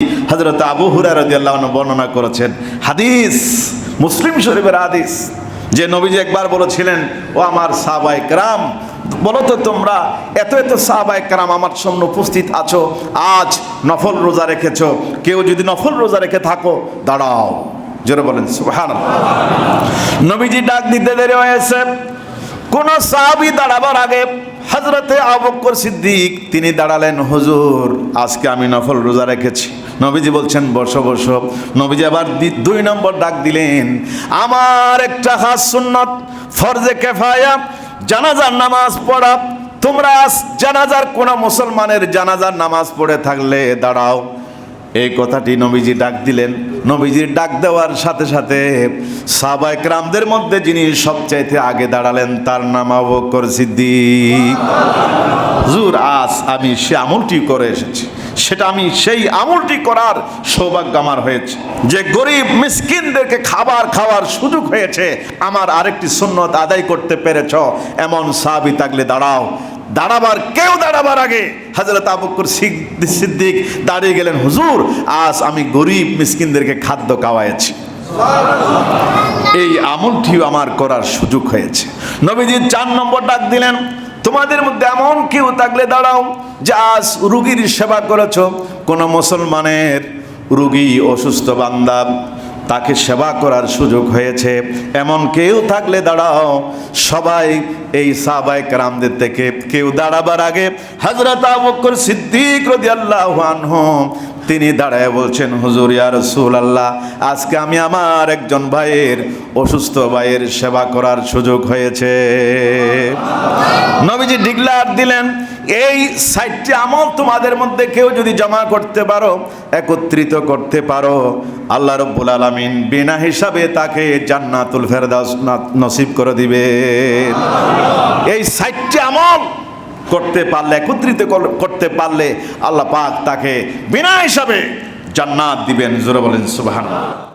হযরত আবু হুরায়রা রাদিয়াল্লাহু আনহু বর্ণনা করেছেন, হাদিস মুসলিম শরীফের হাদিস, যে নবীজি একবার বলেছিলেন, ও আমার সাহাবায়ে কেরাম, বলো তো তোমরা এত এত সাহাবায়ে কেরাম আমার সামনে উপস্থিত আছো, আজ নফল রোজা রেখেছো, কেউ যদি নফল রোজা রেখে থাকো দাঁড়াও। জোরে বলেন সুবহানাল্লাহ। নবীজি ডাক দিতে দেরি হয়েছে, কোন সাহাবী দাঁড়াবার আগে হযরতে আবু বকর সিদ্দিক তিনি দাঁড়ালেন, হুজুর আজকে আমি নফল রোজা রেখেছি। নবীজি বলছেন বসো বসো। নবীজি আবার 2 নম্বর ডাক দিলেন, আমার একটা খাস সুন্নাত ফরজে কিফায়া জানাজার নামাজ পড়া, তোমরা জানাজার কোন মুসলমানের জানাজার নামাজ পড়ে থাকলে দাঁড়াও। এই কথাটি নবীজি ডাক দিলেন। নবীজির ডাক দেওয়ার সাথে সাথে সাহাবায়ে কেরামদের মধ্যে যিনি সবচাইতে আগে দাঁড়ালেন তার নাম আবু বকর সিদ্দিক। হুজুর আজ আমি সে আমলটি করে এসেছি, সেটা আমি সেই আমলটি করার সৌভাগ্য আমার হয়েছে, যে গরিব মিসকিনদেরকে খাবার খাওয়ার সুযোগ হয়েছে, আমার আরেকটি সুন্নত আদায় করতে পেরেছ, এমন সাহাবী থাকলে দাঁড়াও। কেউ দাঁড়াবার আগে হযরত আবু বকর সিদ্দিক দাঁড়িয়ে গেলেন, হুজুর আজ আমি গরিব মিসকিনদেরকে খাদ্য খাওয়াইছি, এই আমলটিও আমার করার সুযোগ হয়েছে। নবীজি 4 নম্বর ডাক দিলেন, তোমাদের মধ্যে এমন কেউ থাকলে দাঁড়াও যে আজ রোগীর সেবা করেছো, কোন মুসলমানের রোগী অসুস্থ বান্দা তাকে সেবা করার সুযোগ হয়েছে, এমন কেউ থাকলে দাঁড়াও। সবাই এই সাহাবায়ে কেরামদের থেকে কেউ দাঁড়াবার আগে হযরত আবু বকর সিদ্দিক রাদিয়াল্লাহু আনহু তিনি দাঁড়ায় বলছেন, হুজুর ইয়া রাসূলুল্লাহ আজকে আমি আমার একজন ভাইয়ের অসুস্থ ভাইয়ের সেবা করার সুযোগ হয়েছে। নবীজি ডিক্লার দিলেন, এই 60টি আমল তোমাদের মধ্যে কেউ যদি জমা করতে পারো, একত্রিত করতে পারো, আল্লাহ রাব্বুল আলামিন বিনা হিসাবে তাকে জান্নাতুল ফেরদাউস নসিব করে দিবেন। এই 60টি আমল করতে পারলে, একত্রিত করতে পারলে আল্লাহ পাক তাকে বিনা হিসাবে জান্নাত দিবেন। জোরে বলেন সুবহানাল্লাহ।